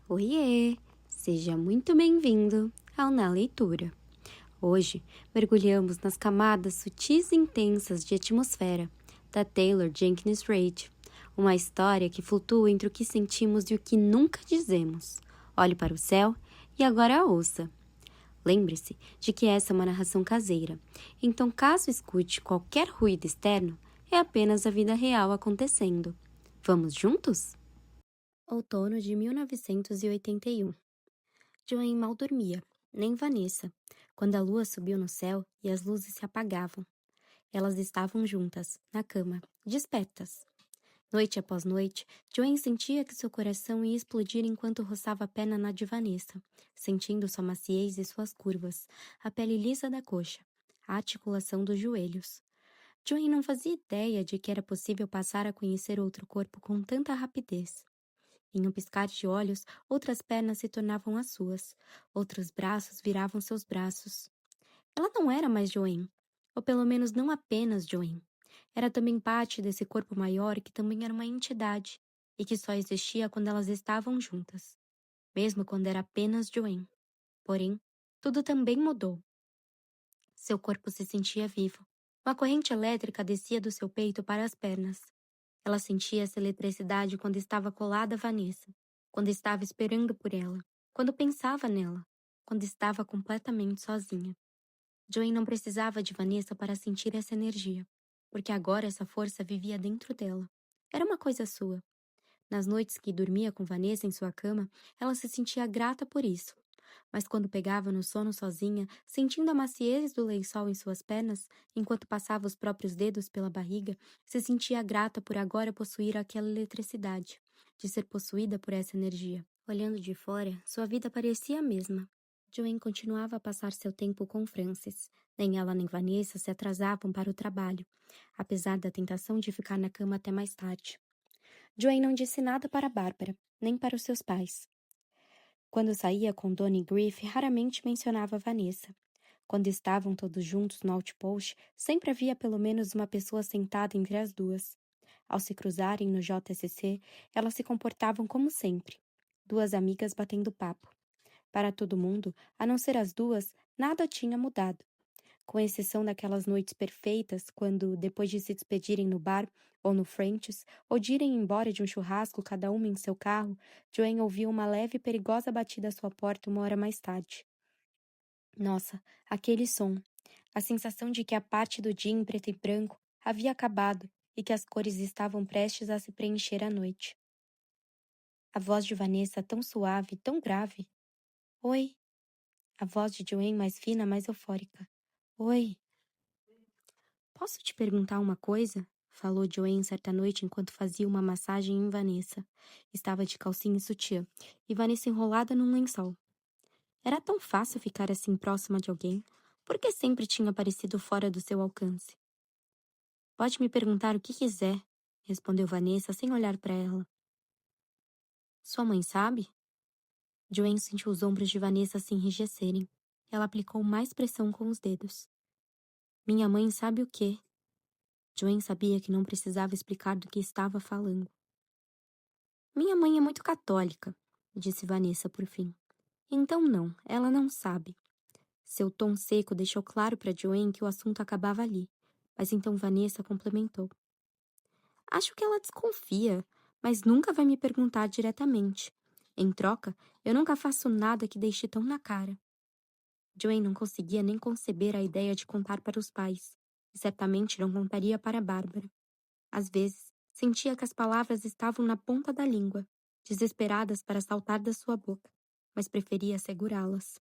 Oiê! Seja muito bem-vindo ao Na Leitura. Hoje mergulhamos nas camadas sutis e intensas de atmosfera da Taylor Jenkins Reid, uma história que flutua entre o que sentimos e o que nunca dizemos. Olhe para o céu e agora ouça. Lembre-se de que essa é uma narração caseira, então caso escute qualquer ruído externo, é apenas a vida real acontecendo. Vamos juntos? Outono de 1981. Joanne mal dormia, nem Vanessa, quando a lua subiu no céu e as luzes se apagavam. Elas estavam juntas, na cama, despertas. Noite após noite, Joanne sentia que seu coração ia explodir enquanto roçava a perna na de Vanessa, sentindo sua maciez e suas curvas, a pele lisa da coxa, a articulação dos joelhos. Joanne não fazia ideia de que era possível passar a conhecer outro corpo com tanta rapidez. Em um piscar de olhos, outras pernas se tornavam as suas, outros braços viravam seus braços. Ela não era mais Joanne, ou pelo menos não apenas Joanne. Era também parte desse corpo maior que também era uma entidade, e que só existia quando elas estavam juntas, mesmo quando era apenas Joanne. Porém, tudo também mudou. Seu corpo se sentia vivo. Uma corrente elétrica descia do seu peito para as pernas. Ela sentia essa eletricidade quando estava colada a Vanessa, quando estava esperando por ela, quando pensava nela, quando estava completamente sozinha. Joanne não precisava de Vanessa para sentir essa energia, porque agora essa força vivia dentro dela. Era uma coisa sua. Nas noites que dormia com Vanessa em sua cama, ela se sentia grata por isso. Mas quando pegava no sono sozinha, sentindo a maciez do lençol em suas pernas, enquanto passava os próprios dedos pela barriga, se sentia grata por agora possuir aquela eletricidade, de ser possuída por essa energia. Olhando de fora, sua vida parecia a mesma. Joanne continuava a passar seu tempo com Frances. Nem ela nem Vanessa se atrasavam para o trabalho, apesar da tentação de ficar na cama até mais tarde. Joanne não disse nada para Bárbara, nem para os seus pais. Quando saía com Donnie Griff, raramente mencionava Vanessa. Quando estavam todos juntos no outpost, sempre havia pelo menos uma pessoa sentada entre as duas. Ao se cruzarem no JSC, elas se comportavam como sempre. Duas amigas batendo papo. Para todo mundo, a não ser as duas, nada tinha mudado. Com exceção daquelas noites perfeitas, quando, depois de se despedirem no bar, ou no French's, ou de irem embora de um churrasco cada uma em seu carro, Joanne ouvia uma leve e perigosa batida à sua porta uma hora mais tarde. Nossa, aquele som! A sensação de que a parte do dia em preto e branco havia acabado e que as cores estavam prestes a se preencher à noite. A voz de Vanessa tão suave, tão grave. Oi! A voz de Joanne mais fina, mais eufórica. Oi! Posso te perguntar uma coisa? Falou Joanne certa noite enquanto fazia uma massagem em Vanessa. Estava de calcinha e sutiã, e Vanessa enrolada num lençol. Era tão fácil ficar assim próxima de alguém, porque sempre tinha parecido fora do seu alcance. Pode me perguntar o que quiser, respondeu Vanessa sem olhar para ela. Sua mãe sabe? Joanne sentiu os ombros de Vanessa se enrijecerem. Ela aplicou mais pressão com os dedos. Minha mãe sabe o quê? Joanne sabia que não precisava explicar do que estava falando. Minha mãe é muito católica, disse Vanessa por fim. Então não, ela não sabe. Seu tom seco deixou claro para Joanne que o assunto acabava ali, mas então Vanessa complementou. Acho que ela desconfia, mas nunca vai me perguntar diretamente. Em troca, eu nunca faço nada que deixe tão na cara. Joanne não conseguia nem conceber a ideia de contar para os pais, e certamente não contaria para Bárbara. Às vezes, sentia que as palavras estavam na ponta da língua, desesperadas para saltar da sua boca, mas preferia segurá-las.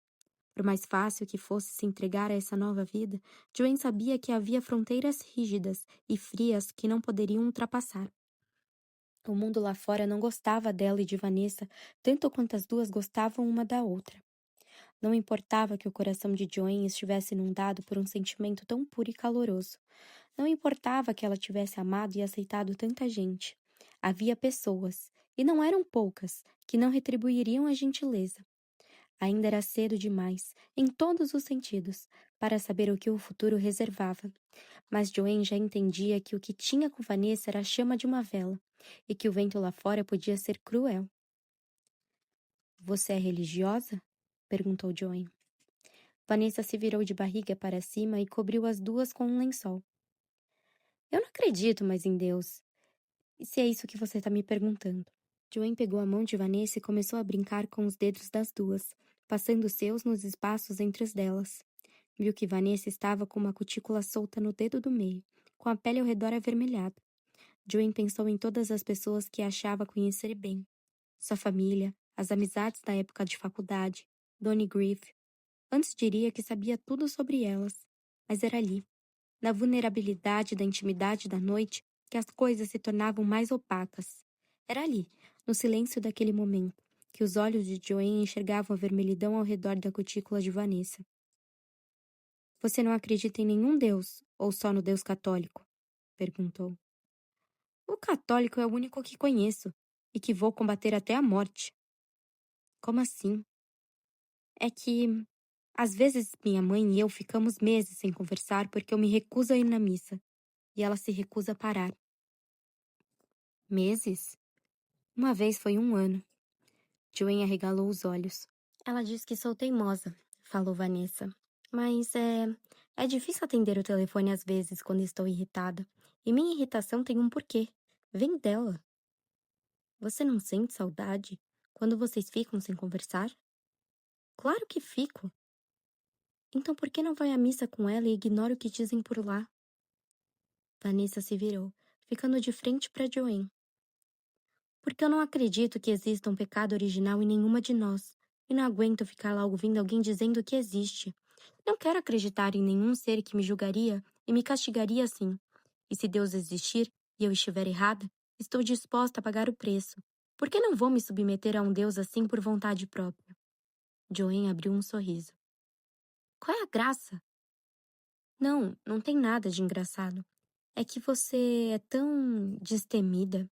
Por mais fácil que fosse se entregar a essa nova vida, Joanne sabia que havia fronteiras rígidas e frias que não poderiam ultrapassar. O mundo lá fora não gostava dela e de Vanessa tanto quanto as duas gostavam uma da outra. Não importava que o coração de Joanne estivesse inundado por um sentimento tão puro e caloroso. Não importava que ela tivesse amado e aceitado tanta gente. Havia pessoas, e não eram poucas, que não retribuiriam a gentileza. Ainda era cedo demais, em todos os sentidos, para saber o que o futuro reservava. Mas Joanne já entendia que o que tinha com Vanessa era a chama de uma vela, e que o vento lá fora podia ser cruel. Você é religiosa? Perguntou Joanne. Vanessa se virou de barriga para cima e cobriu as duas com um lençol. Eu não acredito mais em Deus. E se é isso que você está me perguntando? Joanne pegou a mão de Vanessa e começou a brincar com os dedos das duas, passando os seus nos espaços entre os delas. Viu que Vanessa estava com uma cutícula solta no dedo do meio, com a pele ao redor avermelhada. Joanne pensou em todas as pessoas que achava conhecer bem. Sua família, as amizades da época de faculdade, Donnie Griff. Antes diria que sabia tudo sobre elas, mas era ali, na vulnerabilidade da intimidade da noite, que as coisas se tornavam mais opacas. Era ali, no silêncio daquele momento, que os olhos de Joanne enxergavam a vermelhidão ao redor da cutícula de Vanessa. Você não acredita em nenhum Deus, ou só no Deus católico? Perguntou. O católico é o único que conheço, e que vou combater até a morte. Como assim? É que, às vezes, minha mãe e eu ficamos meses sem conversar porque eu me recuso a ir na missa, e ela se recusa a parar. Meses? Uma vez foi 1 ano. Joanne arregalou os olhos. Ela diz que sou teimosa, falou Vanessa. Mas é difícil atender o telefone às vezes quando estou irritada. E minha irritação tem um porquê. Vem dela. Você não sente saudade quando vocês ficam sem conversar? Claro que fico. Então por que não vai à missa com ela e ignora o que dizem por lá? Vanessa se virou, ficando de frente para Joanne. Porque eu não acredito que exista um pecado original em nenhuma de nós. E não aguento ficar lá ouvindo alguém dizendo que existe. Não quero acreditar em nenhum ser que me julgaria e me castigaria assim. E se Deus existir e eu estiver errada, estou disposta a pagar o preço. Por que não vou me submeter a um Deus assim por vontade própria? Joanne abriu um sorriso. Qual é a graça? Não, não tem nada de engraçado. É que você é tão destemida.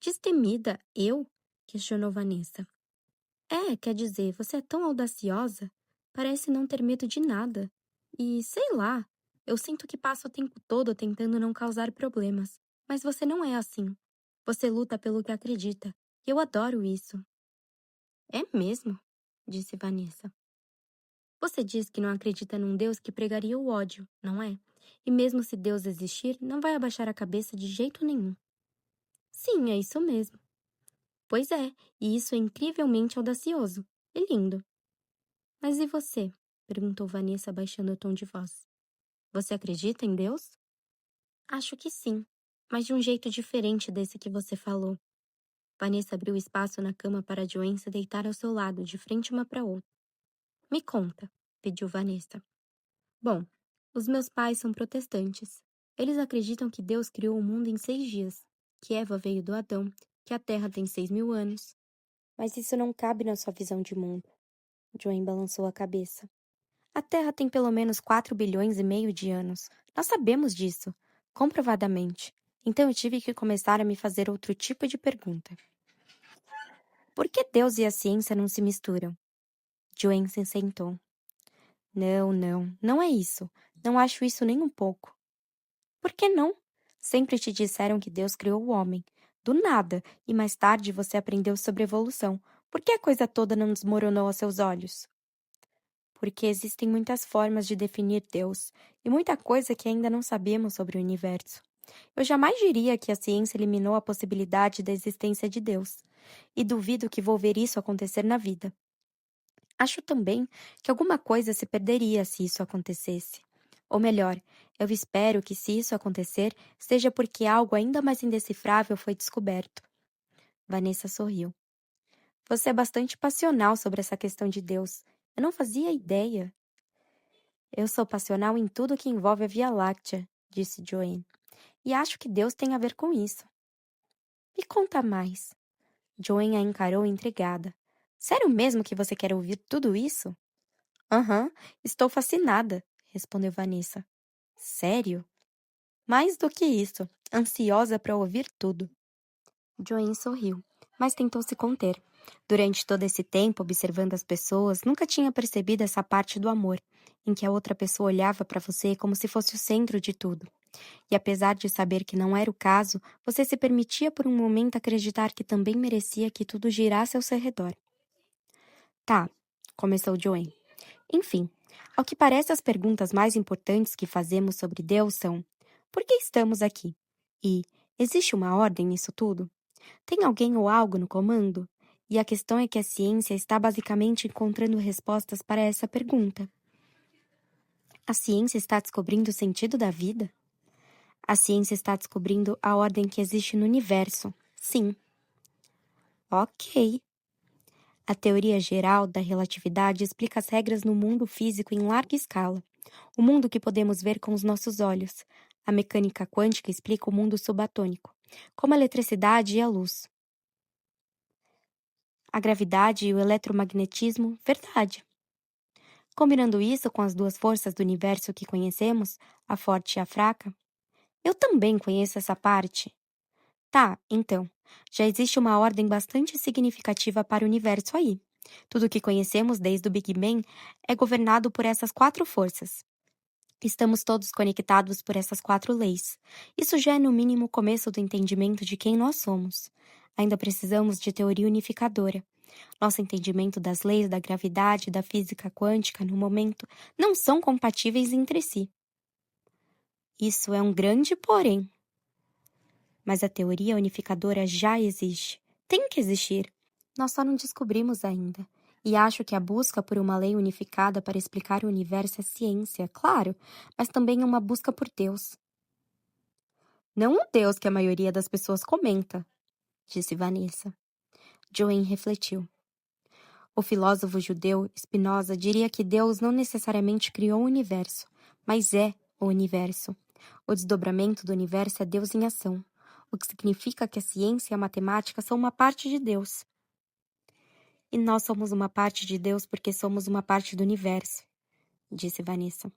Destemida? Eu? Questionou Vanessa. Quer dizer, você é tão audaciosa. Parece não ter medo de nada. E, sei lá, eu sinto que passa o tempo todo tentando não causar problemas. Mas você não é assim. Você luta pelo que acredita. E eu adoro isso. É mesmo? Disse Vanessa. Você diz que não acredita num Deus que pregaria o ódio, não é? E mesmo se Deus existir, não vai abaixar a cabeça de jeito nenhum. Sim, é isso mesmo. Pois é, e isso é incrivelmente audacioso. E lindo. Mas e você? Perguntou Vanessa baixando o tom de voz. Você acredita em Deus? Acho que sim, mas de um jeito diferente desse que você falou. Vanessa abriu espaço na cama para Joanne se deitar ao seu lado, de frente uma para outra. Me conta, pediu Vanessa. Bom, os meus pais são protestantes. Eles acreditam que Deus criou o mundo em 6 dias, que Eva veio do Adão, que a Terra tem 6.000 anos. Mas isso não cabe na sua visão de mundo. Joanne balançou a cabeça. A Terra tem pelo menos 4,5 bilhões de anos. Nós sabemos disso, comprovadamente. Então eu tive que começar a me fazer outro tipo de pergunta. Por que Deus e a ciência não se misturam? Joanne se sentou. Não é isso. Não acho isso nem um pouco. Por que não? Sempre te disseram que Deus criou o homem. Do nada, e mais tarde você aprendeu sobre evolução. Por que a coisa toda não desmoronou aos seus olhos? Porque existem muitas formas de definir Deus e muita coisa que ainda não sabemos sobre o universo. Eu jamais diria que a ciência eliminou a possibilidade da existência de Deus, e duvido que vou ver isso acontecer na vida. Acho também que alguma coisa se perderia se isso acontecesse. Ou melhor, eu espero que se isso acontecer, seja porque algo ainda mais indecifrável foi descoberto. Vanessa sorriu. Você é bastante passional sobre essa questão de Deus. Eu não fazia ideia. Eu sou passional em tudo que envolve a Via Láctea, disse Joanne. E acho que Deus tem a ver com isso. Me conta mais. Joanne a encarou intrigada. Sério mesmo que você quer ouvir tudo isso? Aham, estou fascinada, respondeu Vanessa. Sério? Mais do que isso, ansiosa para ouvir tudo. Joanne sorriu, mas tentou se conter. Durante todo esse tempo, observando as pessoas, nunca tinha percebido essa parte do amor, em que a outra pessoa olhava para você como se fosse o centro de tudo. E apesar de saber que não era o caso, você se permitia por um momento acreditar que também merecia que tudo girasse ao seu redor. Tá, começou Joanne. Enfim, ao que parece as perguntas mais importantes que fazemos sobre Deus são: por que estamos aqui? E existe uma ordem nisso tudo? Tem alguém ou algo no comando? E a questão é que a ciência está basicamente encontrando respostas para essa pergunta. A ciência está descobrindo o sentido da vida? A ciência está descobrindo a ordem que existe no universo. Sim. Ok. A teoria geral da relatividade explica as regras no mundo físico em larga escala, o mundo que podemos ver com os nossos olhos. A mecânica quântica explica o mundo subatômico, como a eletricidade e a luz. A gravidade e o eletromagnetismo, verdade. Combinando isso com as duas forças do universo que conhecemos, a forte e a fraca, eu também conheço essa parte. Tá, então, já existe uma ordem bastante significativa para o universo aí. Tudo o que conhecemos desde o Big Bang é governado por essas quatro forças. Estamos todos conectados por essas quatro leis. Isso já é, no mínimo, o começo do entendimento de quem nós somos. Ainda precisamos de teoria unificadora. Nosso entendimento das leis da gravidade e da física quântica, no momento, não são compatíveis entre si. Isso é um grande porém. Mas a teoria unificadora já existe. Tem que existir. Nós só não descobrimos ainda. E acho que a busca por uma lei unificada para explicar o universo é ciência, claro, mas também é uma busca por Deus. Não o Deus que a maioria das pessoas comenta, disse Vanessa. Joanne refletiu. O filósofo judeu Spinoza diria que Deus não necessariamente criou o universo, mas é o universo. O desdobramento do universo é Deus em ação, o que significa que a ciência e a matemática são uma parte de Deus. E nós somos uma parte de Deus porque somos uma parte do universo, disse Vanessa.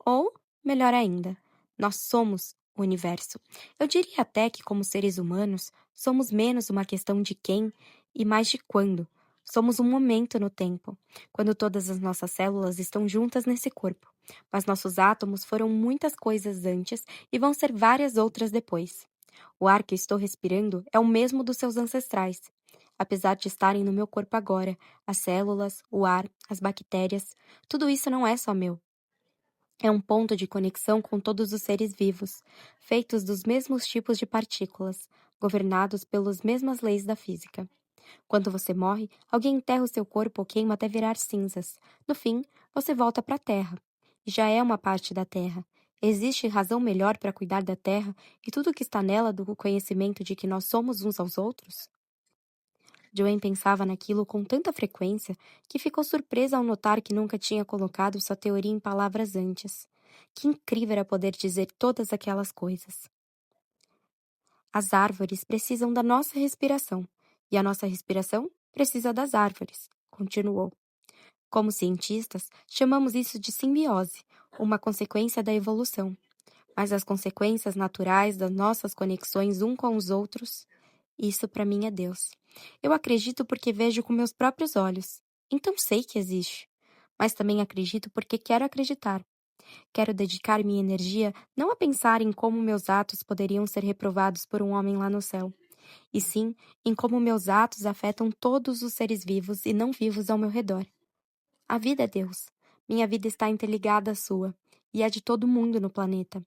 Ou, melhor ainda, nós somos o universo. Eu diria até que, como seres humanos, somos menos uma questão de quem e mais de quando. Somos um momento no tempo, quando todas as nossas células estão juntas nesse corpo. Mas nossos átomos foram muitas coisas antes e vão ser várias outras depois. O ar que estou respirando é o mesmo dos seus ancestrais. Apesar de estarem no meu corpo agora, as células, o ar, as bactérias, tudo isso não é só meu. É um ponto de conexão com todos os seres vivos, feitos dos mesmos tipos de partículas, governados pelas mesmas leis da física. Quando você morre, alguém enterra o seu corpo ou queima até virar cinzas. No fim, você volta para a Terra. E já é uma parte da Terra. Existe razão melhor para cuidar da Terra e tudo que está nela do conhecimento de que nós somos uns aos outros? Joanne pensava naquilo com tanta frequência que ficou surpresa ao notar que nunca tinha colocado sua teoria em palavras antes. Que incrível era poder dizer todas aquelas coisas. As árvores precisam da nossa respiração, e a nossa respiração precisa das árvores, continuou. Como cientistas, chamamos isso de simbiose, uma consequência da evolução. Mas as consequências naturais das nossas conexões um com os outros, isso para mim é Deus. Eu acredito porque vejo com meus próprios olhos. Então sei que existe. Mas também acredito porque quero acreditar. Quero dedicar minha energia não a pensar em como meus atos poderiam ser reprovados por um homem lá no céu, e sim em como meus atos afetam todos os seres vivos e não vivos ao meu redor. A vida é Deus. Minha vida está interligada à sua, e a de todo mundo no planeta.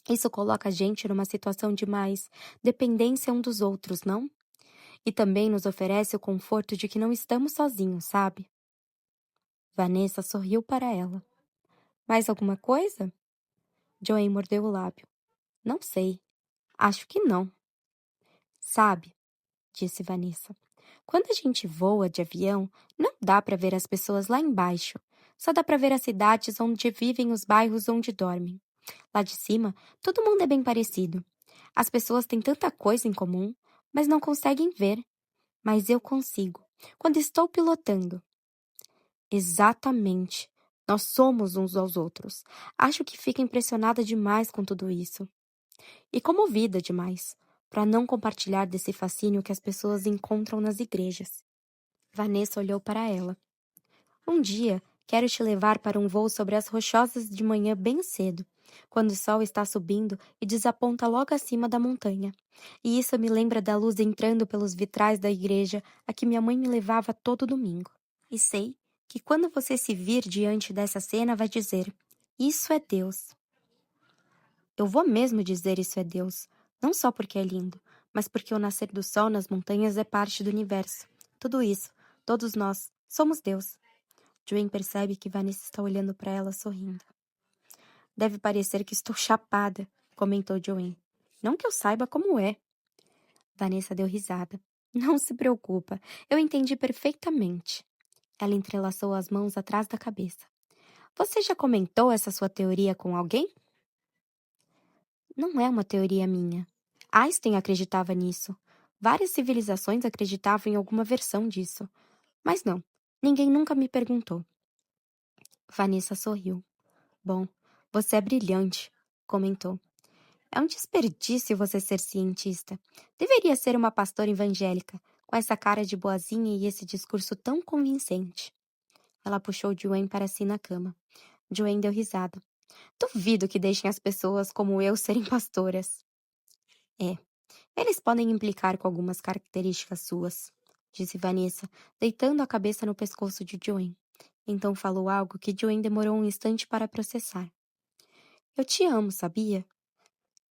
Isso coloca a gente numa situação de mais dependência um dos outros, não? E também nos oferece o conforto de que não estamos sozinhos, sabe? Vanessa sorriu para ela. Mais alguma coisa? Joanne mordeu o lábio. Não sei. Acho que não. Sabe, disse Vanessa. Quando a gente voa de avião, não dá para ver as pessoas lá embaixo. Só dá para ver as cidades onde vivem os bairros onde dormem. Lá de cima, todo mundo é bem parecido. As pessoas têm tanta coisa em comum, mas não conseguem ver. Mas eu consigo, quando estou pilotando. Exatamente. Nós somos uns aos outros. Acho que fico impressionada demais com tudo isso. E comovida demais, para não compartilhar desse fascínio que as pessoas encontram nas igrejas. Vanessa olhou para ela. Um dia, quero te levar para um voo sobre as rochosas de manhã bem cedo. quando o sol está subindo e desaponta logo acima da montanha. E isso me lembra da luz entrando pelos vitrais da igreja a que minha mãe me levava todo domingo. E sei que quando você se vir diante dessa cena, vai dizer: Isso é Deus. Eu vou mesmo dizer isso é Deus, não só porque é lindo, mas porque o nascer do sol nas montanhas é parte do universo. Tudo isso, todos nós, somos Deus. Joanne percebe que Vanessa está olhando para ela sorrindo. Deve parecer que estou chapada, comentou Joanne. Não que eu saiba como é. Vanessa deu risada. Não se preocupa, eu entendi perfeitamente. Ela entrelaçou as mãos atrás da cabeça. Você já comentou essa sua teoria com alguém? Não é uma teoria minha. Einstein acreditava nisso. Várias civilizações acreditavam em alguma versão disso. Mas não, ninguém nunca me perguntou. Vanessa sorriu. Bom, você é brilhante, comentou. É um desperdício você ser cientista. Deveria ser uma pastora evangélica, com essa cara de boazinha e esse discurso tão convincente. Ela puxou Joanne para si na cama. Joanne deu risada. Duvido que deixem as pessoas como eu serem pastoras. É, eles podem implicar com algumas características suas, disse Vanessa, deitando a cabeça no pescoço de Joanne. Então falou algo que Joanne demorou um instante para processar. Eu te amo, sabia?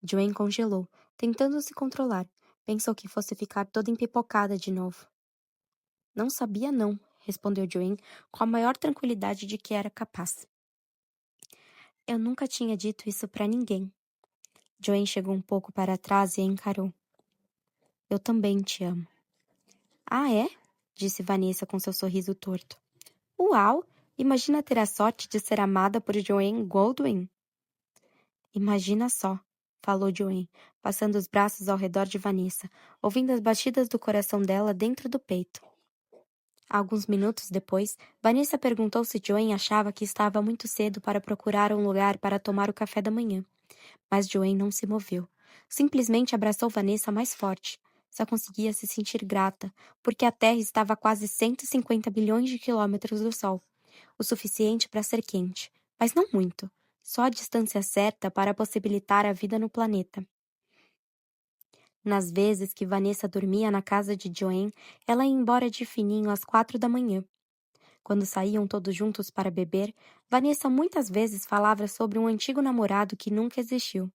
Joanne congelou, tentando se controlar. Pensou que fosse ficar toda empipocada de novo. Não sabia não, respondeu Joanne com a maior tranquilidade de que era capaz. Eu nunca tinha dito isso para ninguém. Joanne chegou um pouco para trás e a encarou. Eu também te amo. Ah, é? Disse Vanessa com seu sorriso torto. Uau! Imagina ter a sorte de ser amada por Joanne Goldwyn. Imagina só, falou Joanne, passando os braços ao redor de Vanessa, ouvindo as batidas do coração dela dentro do peito. Alguns minutos depois, Vanessa perguntou se Joanne achava que estava muito cedo para procurar um lugar para tomar o café da manhã. Mas Joanne não se moveu. Simplesmente abraçou Vanessa mais forte. Só conseguia se sentir grata, porque a Terra estava a quase 150 bilhões de quilômetros do Sol, o suficiente para ser quente, mas não muito. Só a distância certa para possibilitar a vida no planeta. Nas vezes que Vanessa dormia na casa de Joanne, ela ia embora de fininho às 4 da manhã. Quando saíam todos juntos para beber, Vanessa muitas vezes falava sobre um antigo namorado que nunca existiu.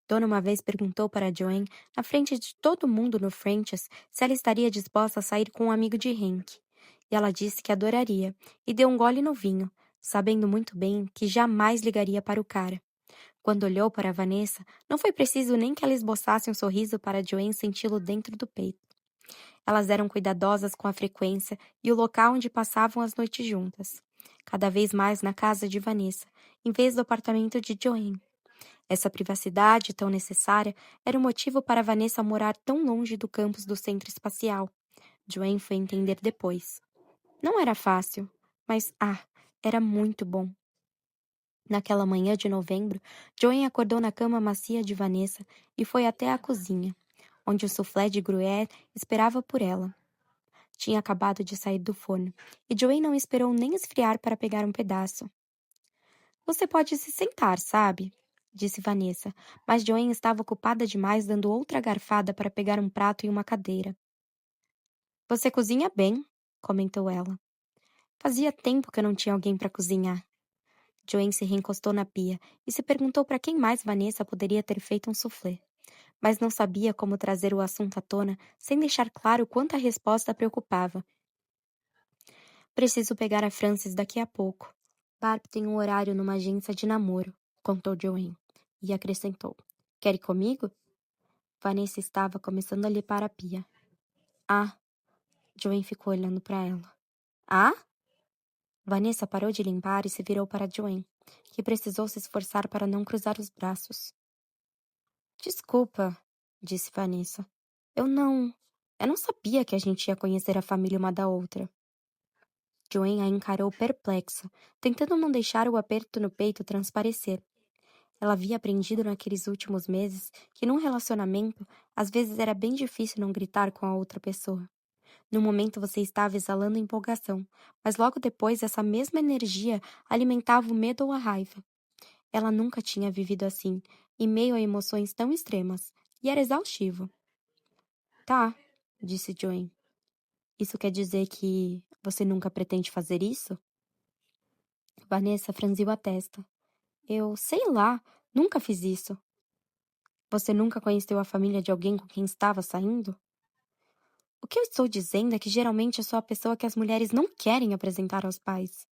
Dona uma vez perguntou para Joanne, na frente de todo mundo no French's, se ela estaria disposta a sair com um amigo de Hank. E ela disse que adoraria, e deu um gole no vinho, sabendo muito bem que jamais ligaria para o cara. Quando olhou para Vanessa, não foi preciso nem que ela esboçasse um sorriso para Joanne senti-lo dentro do peito. Elas eram cuidadosas com a frequência e o local onde passavam as noites juntas. Cada vez mais na casa de Vanessa, em vez do apartamento de Joanne. Essa privacidade tão necessária era o motivo para Vanessa morar tão longe do campus do centro espacial. Joanne foi entender depois. Não era fácil, mas era muito bom. Naquela manhã de novembro, Joanne acordou na cama macia de Vanessa e foi até a cozinha, onde o soufflé de Gruyère esperava por ela. Tinha acabado de sair do forno, e Joanne não esperou nem esfriar para pegar um pedaço. Você pode se sentar, sabe? Disse Vanessa, mas Joanne estava ocupada demais dando outra garfada para pegar um prato e uma cadeira. Você cozinha bem, comentou ela. Fazia tempo que eu não tinha alguém para cozinhar. Joanne se reencostou na pia e se perguntou para quem mais Vanessa poderia ter feito um soufflé, mas não sabia como trazer o assunto à tona sem deixar claro quanto a resposta a preocupava. Preciso pegar a Frances daqui a pouco. Barb tem um horário numa agência de namoro, contou Joanne, e acrescentou. Quer ir comigo? Vanessa estava começando a limpar a pia. Ah! Joanne ficou olhando para ela. Ah? Vanessa parou de limpar e se virou para Joanne, que precisou se esforçar para não cruzar os braços. Desculpa, disse Vanessa. Eu não sabia que a gente ia conhecer a família uma da outra. Joanne a encarou perplexa, tentando não deixar o aperto no peito transparecer. Ela havia aprendido naqueles últimos meses que num relacionamento, às vezes era bem difícil não gritar com a outra pessoa. No momento você estava exalando empolgação, mas logo depois essa mesma energia alimentava o medo ou a raiva. Ela nunca tinha vivido assim, em meio a emoções tão extremas, e era exaustivo. Tá, disse Joanne. Isso quer dizer que você nunca pretende fazer isso? Vanessa franziu a testa. Eu sei lá, nunca fiz isso. Você nunca conheceu a família de alguém com quem estava saindo? O que eu estou dizendo é que geralmente eu sou a pessoa que as mulheres não querem apresentar aos pais,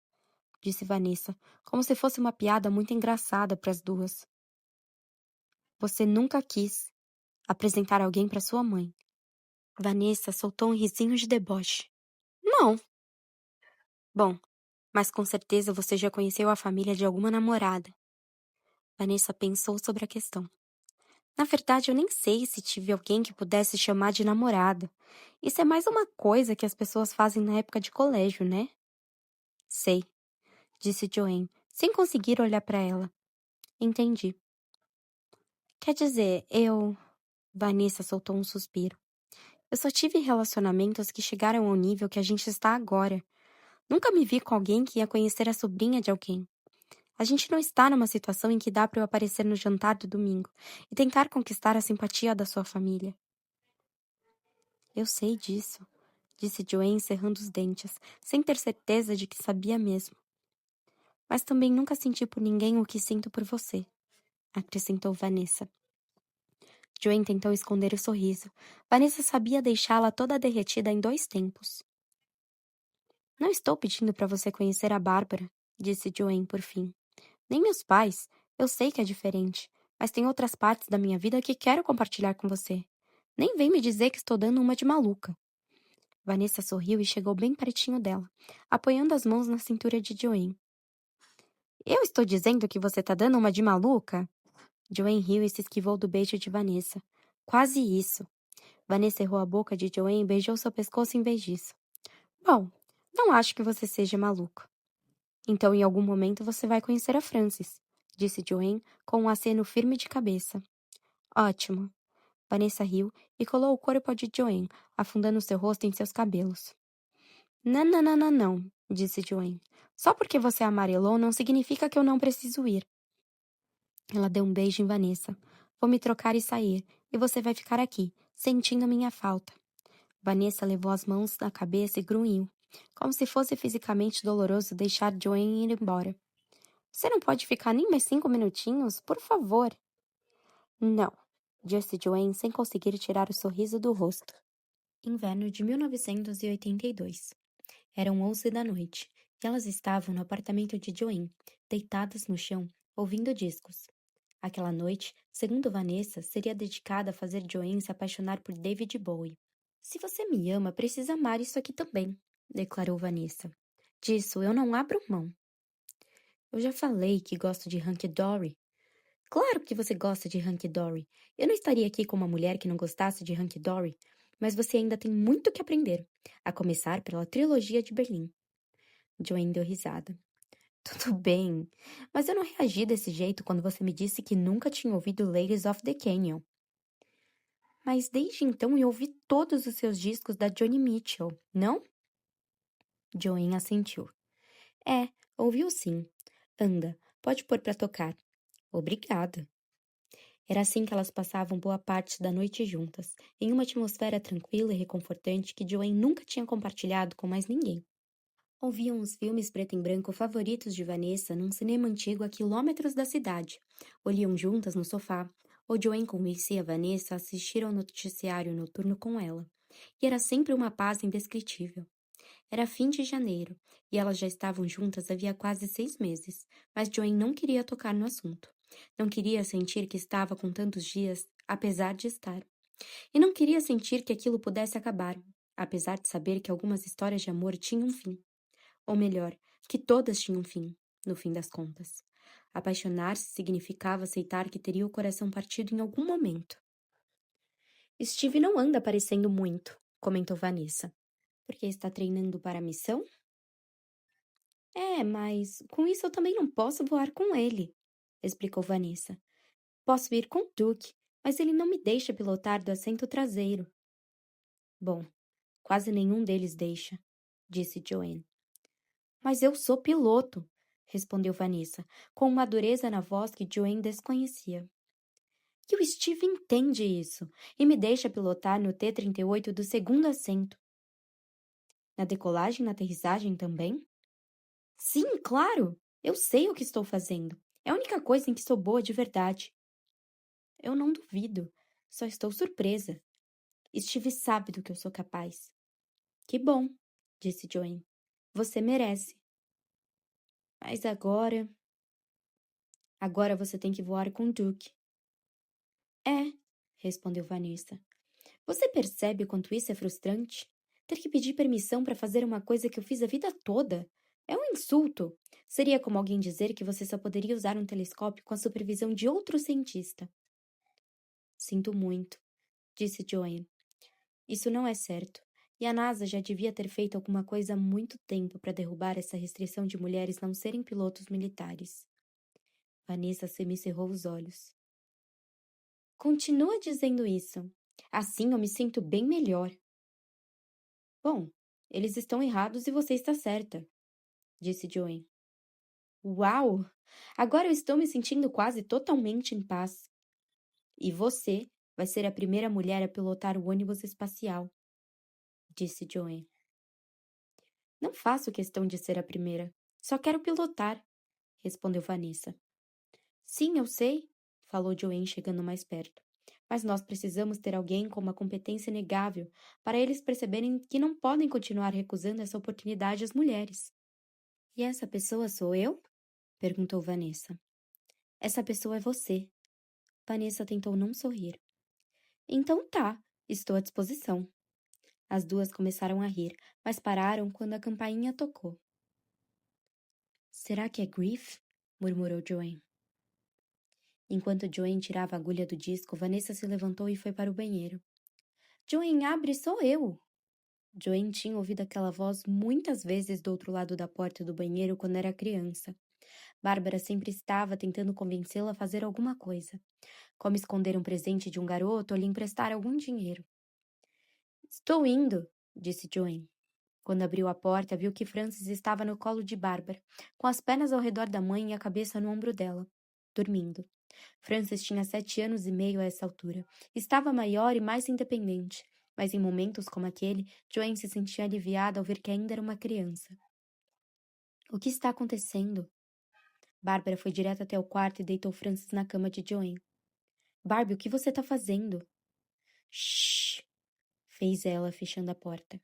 disse Vanessa, como se fosse uma piada muito engraçada para as duas. Você nunca quis apresentar alguém para sua mãe. Vanessa soltou um risinho de deboche. Não. Bom, mas com certeza você já conheceu a família de alguma namorada. Vanessa pensou sobre a questão. Na verdade, eu nem sei se tive alguém que pudesse chamar de namorada. Isso é mais uma coisa que as pessoas fazem na época de colégio, né? Sei, disse Joanne, sem conseguir olhar para ela. Entendi. Quer dizer, Vanessa soltou um suspiro. Eu só tive relacionamentos que chegaram ao nível que a gente está agora. Nunca me vi com alguém que ia conhecer a sobrinha de alguém. A gente não está numa situação em que dá para eu aparecer no jantar do domingo e tentar conquistar a simpatia da sua família. Eu sei disso, disse Joanne cerrando os dentes, sem ter certeza de que sabia mesmo. Mas também nunca senti por ninguém o que sinto por você, acrescentou Vanessa. Joanne tentou esconder o sorriso. Vanessa sabia deixá-la toda derretida em 2 tempos. Não estou pedindo para você conhecer a Bárbara, disse Joanne por fim. Nem meus pais. Eu sei que é diferente, mas tem outras partes da minha vida que quero compartilhar com você. Nem vem me dizer que estou dando uma de maluca. Vanessa sorriu e chegou bem pertinho dela, apoiando as mãos na cintura de Joanne. Eu estou dizendo que você tá dando uma de maluca? Joanne riu e se esquivou do beijo de Vanessa. Quase isso. Vanessa errou a boca de Joanne e beijou seu pescoço em vez disso. Bom, não acho que você seja maluco. Então, em algum momento, você vai conhecer a Frances, disse Joanne com um aceno firme de cabeça. Ótimo. Vanessa riu e colou o corpo de Joanne, afundando seu rosto em seus cabelos. Não, não, não, não, não, disse Joanne. Só porque você amarelou não significa que eu não preciso ir. Ela deu um beijo em Vanessa. Vou me trocar e sair, e você vai ficar aqui, sentindo a minha falta. Vanessa levou as mãos na cabeça e grunhiu, como se fosse fisicamente doloroso deixar Joanne ir embora. Você não pode ficar nem mais 5 minutinhos, por favor? Não, disse Joanne sem conseguir tirar o sorriso do rosto. Inverno de 1982. Eram 11 da noite, e elas estavam no apartamento de Joanne, deitadas no chão, ouvindo discos. Aquela noite, segundo Vanessa, seria dedicada a fazer Joanne se apaixonar por David Bowie. Se você me ama, precisa amar isso aqui também, declarou Vanessa. Disso eu não abro mão. Eu já falei que gosto de Hunky Dory. Claro que você gosta de Hunky Dory. Eu não estaria aqui com uma mulher que não gostasse de Hunky Dory, mas você ainda tem muito que aprender, a começar pela trilogia de Berlim. Joanne deu risada. Tudo bem, mas eu não reagi desse jeito quando você me disse que nunca tinha ouvido Ladies of the Canyon. Mas desde então eu ouvi todos os seus discos da Joni Mitchell, não? Joanne assentiu. É, ouviu sim. Anda, pode pôr pra tocar. Obrigada. Era assim que elas passavam boa parte da noite juntas, em uma atmosfera tranquila e reconfortante que Joanne nunca tinha compartilhado com mais ninguém. Ouviam os filmes preto e branco favoritos de Vanessa num cinema antigo a quilômetros da cidade. Olhiam juntas no sofá, ou Joanne convencia Vanessa a assistir ao noticiário noturno com ela. E era sempre uma paz indescritível. Era fim de janeiro, e elas já estavam juntas havia quase 6 meses, mas Joanne não queria tocar no assunto. Não queria sentir que estava com tantos dias, apesar de estar. E não queria sentir que aquilo pudesse acabar, apesar de saber que algumas histórias de amor tinham fim. Ou melhor, que todas tinham fim, no fim das contas. Apaixonar-se significava aceitar que teria o coração partido em algum momento. Steve não anda aparecendo muito, comentou Vanessa. Porque está treinando para a missão? É, mas com isso eu também não posso voar com ele, explicou Vanessa. Posso ir com Duke, mas ele não me deixa pilotar do assento traseiro. Bom, quase nenhum deles deixa, disse Joanne. Mas eu sou piloto. respondeu Vanessa, com uma dureza na voz que Joanne desconhecia. Que o Steve entende isso e me deixa pilotar no T-38 do segundo assento. Na decolagem e na aterrissagem também? Sim, claro! Eu sei o que estou fazendo. É a única coisa em que sou boa de verdade. Eu não duvido. Só estou surpresa. Steve sabe do que eu sou capaz. Que bom, disse Joanne. Você merece. Mas agora... Agora você tem que voar com Duke. É, respondeu Vanessa. Você percebe o quanto isso é frustrante? Ter que pedir permissão para fazer uma coisa que eu fiz a vida toda? É um insulto. Seria como alguém dizer que você só poderia usar um telescópio com a supervisão de outro cientista. Sinto muito, disse Joanne. Isso não é certo. E a NASA já devia ter feito alguma coisa há muito tempo para derrubar essa restrição de mulheres não serem pilotos militares. Vanessa semicerrou os olhos. Continua dizendo isso. Assim eu me sinto bem melhor. Bom, eles estão errados e você está certa, disse Joanne. Uau! Agora eu estou me sentindo quase totalmente em paz. E você vai ser a primeira mulher a pilotar o ônibus espacial, disse Joanne. Não faço questão de ser a primeira. Só quero pilotar, respondeu Vanessa. Sim, eu sei, falou Joanne chegando mais perto. Mas nós precisamos ter alguém com uma competência inegável para eles perceberem que não podem continuar recusando essa oportunidade às mulheres. E essa pessoa sou eu? Perguntou Vanessa. Essa pessoa é você. Vanessa tentou não sorrir. Então tá, estou à disposição. As duas começaram a rir, mas pararam quando a campainha tocou. Será que é Griff? Murmurou Joanne. Enquanto Joanne tirava a agulha do disco, Vanessa se levantou e foi para o banheiro. Joanne, abre, sou eu! Joanne tinha ouvido aquela voz muitas vezes do outro lado da porta do banheiro quando era criança. Bárbara sempre estava tentando convencê-la a fazer alguma coisa, como esconder um presente de um garoto ou lhe emprestar algum dinheiro. Estou indo, disse Joanne. Quando abriu a porta, viu que Frances estava no colo de Bárbara, com as pernas ao redor da mãe e a cabeça no ombro dela, dormindo. Frances tinha 7 anos e meio a essa altura. Estava maior e mais independente, mas em momentos como aquele, Joanne se sentia aliviada ao ver que ainda era uma criança. O que está acontecendo? Bárbara foi direto até o quarto e deitou Frances na cama de Joanne. Barbie, o que você está fazendo? Shhh! Fez ela, fechando a porta.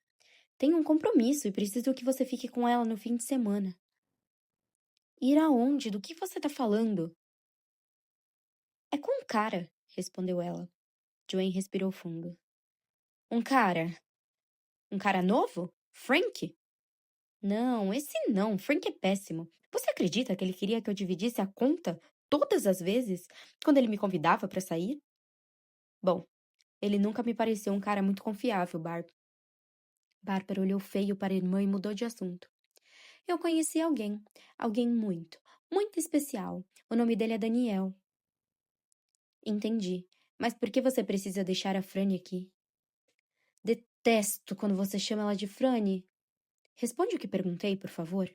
Tenho um compromisso e preciso que você fique com ela no fim de semana. Ir aonde? Do que você está falando? É com um cara, respondeu ela. Joanne respirou fundo. Um cara? Um cara novo? Frank? Não, esse não. Frank é péssimo. Você acredita que ele queria que eu dividisse a conta todas as vezes quando ele me convidava para sair? Bom, ele nunca me pareceu um cara muito confiável, Barb. Bárbara olhou feio para a irmã e mudou de assunto. Eu conheci alguém muito, muito especial. O nome dele é Daniel. Entendi. Mas por que você precisa deixar a Franny aqui? Detesto quando você chama ela de Franny. Responde o que perguntei, por favor.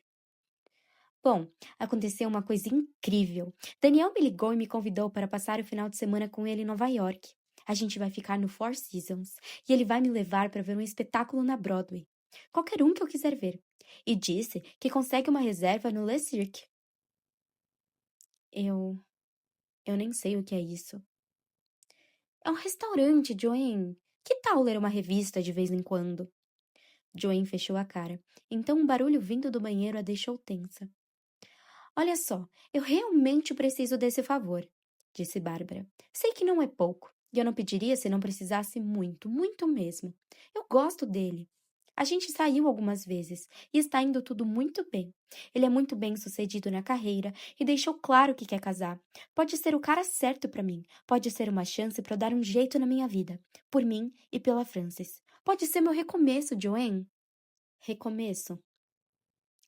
Bom, aconteceu uma coisa incrível. Daniel me ligou e me convidou para passar o final de semana com ele em Nova York. A gente vai ficar no Four Seasons e ele vai me levar para ver um espetáculo na Broadway. Qualquer um que eu quiser ver. E disse que consegue uma reserva no Le Cirque. Eu nem sei o que é isso. É um restaurante, Joanne. Que tal ler uma revista de vez em quando? Joanne fechou a cara. Então um barulho vindo do banheiro a deixou tensa. Olha só, eu realmente preciso desse favor, disse Bárbara. Sei que não é pouco, e eu não pediria se não precisasse muito, muito mesmo. Eu gosto dele. A gente saiu algumas vezes e está indo tudo muito bem. Ele é muito bem-sucedido na carreira e deixou claro que quer casar. Pode ser o cara certo para mim. Pode ser uma chance para eu dar um jeito na minha vida, por mim e pela Frances. Pode ser meu recomeço, Joanne. Recomeço?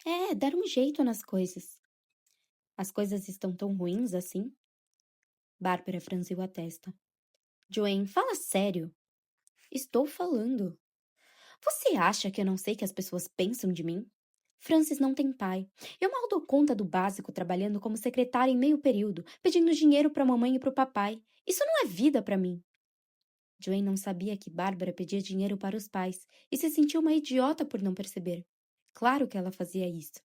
É, dar um jeito nas coisas. As coisas estão tão ruins assim? Bárbara franziu a testa. Joanne, fala sério. Estou falando. Você acha que eu não sei que as pessoas pensam de mim? Francis não tem pai. Eu mal dou conta do básico trabalhando como secretária em meio período, pedindo dinheiro para a mamãe e para o papai. Isso não é vida para mim. Joanne não sabia que Bárbara pedia dinheiro para os pais e se sentiu uma idiota por não perceber. Claro que ela fazia isso.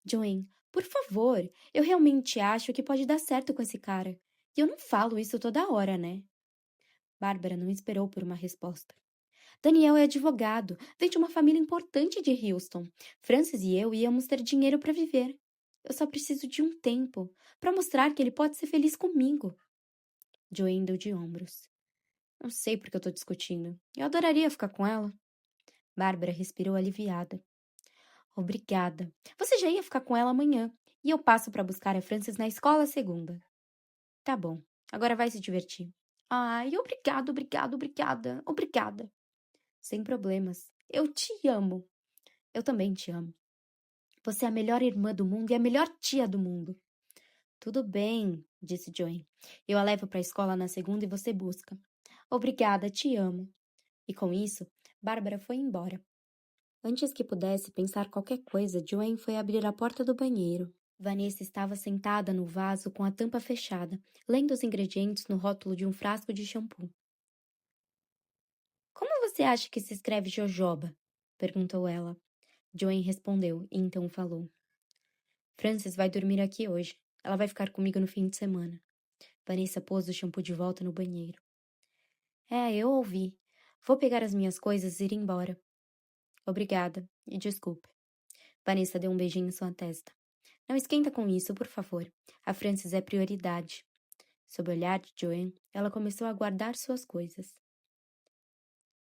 Joanne, por favor, eu realmente acho que pode dar certo com esse cara. E eu não falo isso toda hora, né? Bárbara não esperou por uma resposta. Daniel é advogado, vem de uma família importante de Houston. Francis e eu íamos ter dinheiro para viver. Eu só preciso de um tempo para mostrar que ele pode ser feliz comigo. Joanne deu de ombros. Não sei por que eu tô discutindo. Eu adoraria ficar com ela. Bárbara respirou aliviada. Obrigada. Você já ia ficar com ela amanhã. E eu passo para buscar a Frances na escola segunda. Tá bom. Agora vai se divertir. Ai, obrigada. Sem problemas. Eu te amo. Eu também te amo. Você é a melhor irmã do mundo e a melhor tia do mundo. Tudo bem, disse Joanne. Eu a levo para a escola na segunda e você busca. Obrigada, te amo. E com isso, Bárbara foi embora. Antes que pudesse pensar qualquer coisa, Joanne foi abrir a porta do banheiro. Vanessa estava sentada no vaso com a tampa fechada, lendo os ingredientes no rótulo de um frasco de shampoo. Como você acha que se escreve jojoba? Perguntou ela. Joanne respondeu e então falou. Frances vai dormir aqui hoje. Ela vai ficar comigo no fim de semana. Vanessa pôs o shampoo de volta no banheiro. É, eu ouvi. Vou pegar as minhas coisas e ir embora. Obrigada, e desculpe. Vanessa deu um beijinho em sua testa. Não esquenta com isso, por favor. A Frances é prioridade. Sob o olhar de Joanne, ela começou a guardar suas coisas.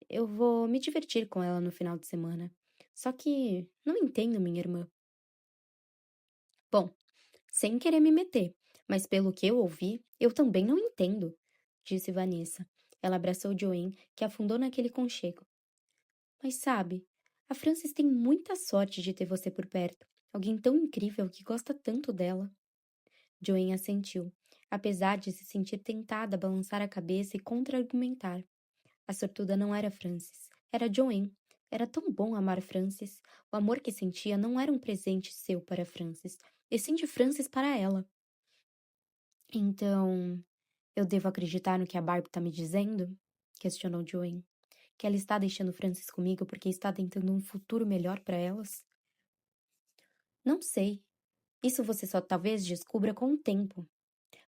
Eu vou me divertir com ela no final de semana. Só que não entendo minha irmã. Bom, sem querer me meter, mas pelo que eu ouvi, eu também não entendo, disse Vanessa. Ela abraçou Joanne, que afundou naquele conchego. Mas sabe, a Frances tem muita sorte de ter você por perto. Alguém tão incrível que gosta tanto dela. Joanne assentiu, apesar de se sentir tentada a balançar a cabeça e contra-argumentar. A sortuda não era Frances, era Joanne. Era tão bom amar Frances. O amor que sentia não era um presente seu para Frances, e sim de Frances para ela. Então, eu devo acreditar no que a Barbie está me dizendo? Questionou Joanne. Que ela está deixando Frances comigo porque está tentando um futuro melhor para elas? Não sei. Isso você só talvez descubra com o tempo.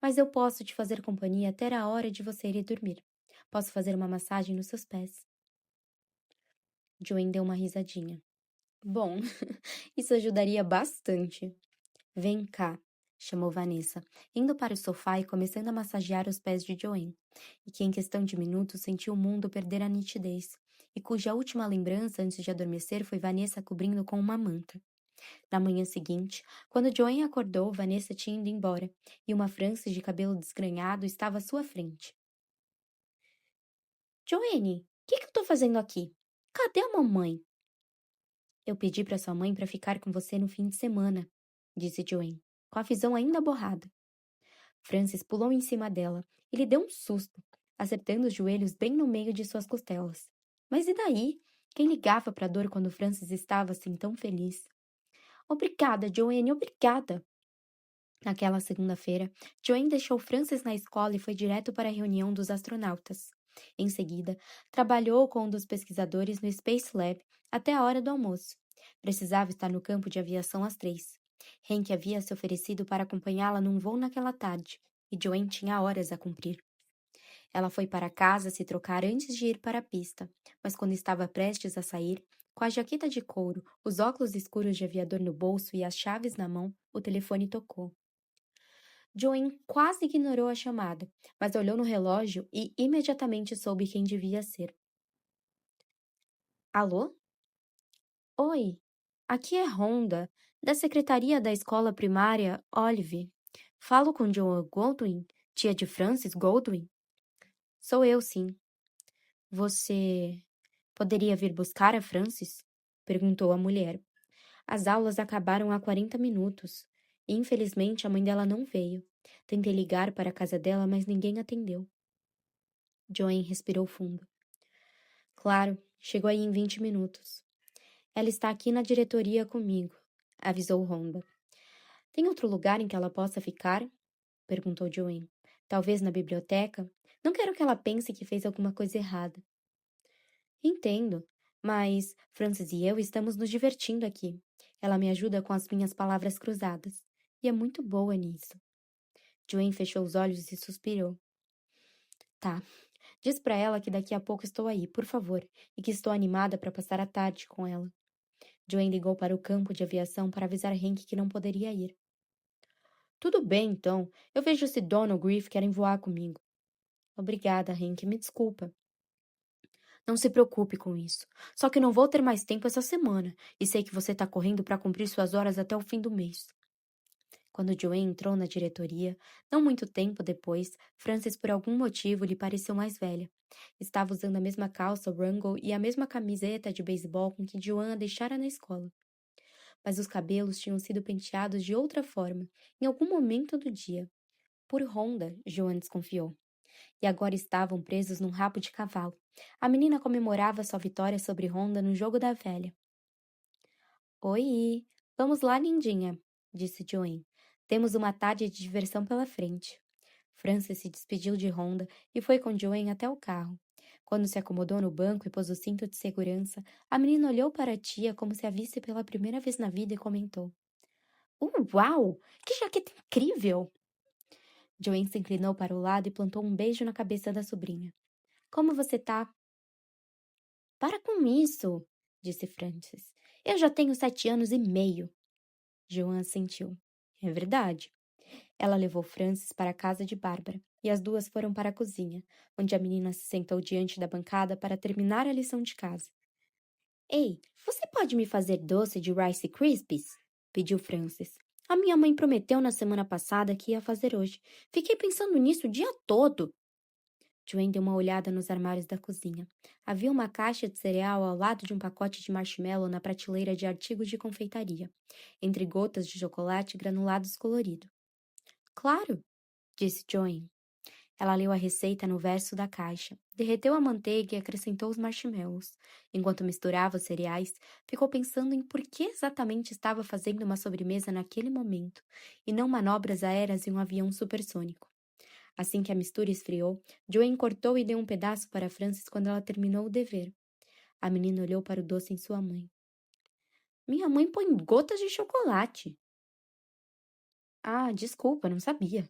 Mas eu posso te fazer companhia até a hora de você ir dormir. Posso fazer uma massagem nos seus pés. Joanne deu uma risadinha. Bom, isso ajudaria bastante. Vem cá, chamou Vanessa, indo para o sofá e começando a massagear os pés de Joanne, e que em questão de minutos sentiu o mundo perder a nitidez, e cuja última lembrança antes de adormecer foi Vanessa cobrindo com uma manta. Na manhã seguinte, quando Joanne acordou, Vanessa tinha ido embora, e uma frança de cabelo desgrenhado estava à sua frente. Joanne, o que eu tô fazendo aqui? Cadê a mamãe? Eu pedi para sua mãe para ficar com você no fim de semana, disse Joanne, com a visão ainda borrada. Frances pulou em cima dela e lhe deu um susto, acertando os joelhos bem no meio de suas costelas. Mas e daí? Quem ligava para a dor quando Frances estava assim tão feliz? Obrigada, Joanne, obrigada! Naquela segunda-feira, Joanne deixou Frances na escola e foi direto para a reunião dos astronautas. Em seguida, trabalhou com um dos pesquisadores no Space Lab até a hora do almoço. Precisava estar no campo de aviação às 3. Hank havia se oferecido para acompanhá-la num voo naquela tarde, e Joanne tinha horas a cumprir. Ela foi para casa se trocar antes de ir para a pista, mas quando estava prestes a sair, com a jaqueta de couro, os óculos escuros de aviador no bolso e as chaves na mão, o telefone tocou. Joanne quase ignorou a chamada, mas olhou no relógio e imediatamente soube quem devia ser. Alô? Oi, aqui é Rhonda, da secretaria da escola primária Olive. Falo com Joan Goldwyn, tia de Francis Goldwyn? Sou eu, sim. Você poderia vir buscar a Francis? Perguntou a mulher. As aulas acabaram há 40 minutos e, infelizmente, a mãe dela não veio. Tentei ligar para a casa dela, mas ninguém atendeu. Joanne respirou fundo. Claro, chegou aí em 20 minutos. Ela está aqui na diretoria comigo, avisou Rhonda. Tem outro lugar em que ela possa ficar? Perguntou Joanne. Talvez na biblioteca? Não quero que ela pense que fez alguma coisa errada. Entendo, mas Frances e eu estamos nos divertindo aqui. Ela me ajuda com as minhas palavras cruzadas. E é muito boa nisso. Joanne fechou os olhos e suspirou. Tá. Diz pra ela que daqui a pouco estou aí, por favor, e que estou animada para passar a tarde com ela. Joanne ligou para o campo de aviação para avisar Hank que não poderia ir. Tudo bem, então. Eu vejo se Don ou Griff querem voar comigo. Obrigada, Hank. Me desculpa. Não se preocupe com isso. Só que não vou ter mais tempo essa semana, e sei que você está correndo para cumprir suas horas até o fim do mês. Quando Joanne entrou na diretoria, não muito tempo depois, Frances por algum motivo lhe pareceu mais velha. Estava usando a mesma calça Wrangler e a mesma camiseta de beisebol com que Joanne a deixara na escola. Mas os cabelos tinham sido penteados de outra forma, em algum momento do dia. Por Rhonda, Joanne desconfiou. E agora estavam presos num rabo de cavalo. A menina comemorava sua vitória sobre Rhonda no jogo da velha. Oi, vamos lá, lindinha, disse Joanne. Temos uma tarde de diversão pela frente. Frances se despediu de Rhonda e foi com Joanne até o carro. Quando se acomodou no banco e pôs o cinto de segurança, a menina olhou para a tia como se a visse pela primeira vez na vida e comentou. Uau! Que jaqueta incrível! Joanne se inclinou para o lado e plantou um beijo na cabeça da sobrinha. Como você tá? Para com isso, disse Frances. Eu já tenho 7 anos e meio. Joanne assentiu. É verdade. Ela levou Frances para a casa de Bárbara e as duas foram para a cozinha, onde a menina se sentou diante da bancada para terminar a lição de casa. Ei, você pode me fazer doce de Rice Krispies? Pediu Frances. A minha mãe prometeu na semana passada que ia fazer hoje. Fiquei pensando nisso o dia todo. Joanne deu uma olhada nos armários da cozinha. Havia uma caixa de cereal ao lado de um pacote de marshmallow na prateleira de artigos de confeitaria, entre gotas de chocolate granulados colorido. Claro, disse Joanne. Ela leu a receita no verso da caixa, derreteu a manteiga e acrescentou os marshmallows. Enquanto misturava os cereais, ficou pensando em por que exatamente estava fazendo uma sobremesa naquele momento, e não manobras aéreas em um avião supersônico. Assim que a mistura esfriou, Joanne cortou e deu um pedaço para Frances quando ela terminou o dever. A menina olhou para o doce em sua mãe. Minha mãe põe gotas de chocolate. Ah, desculpa, não sabia.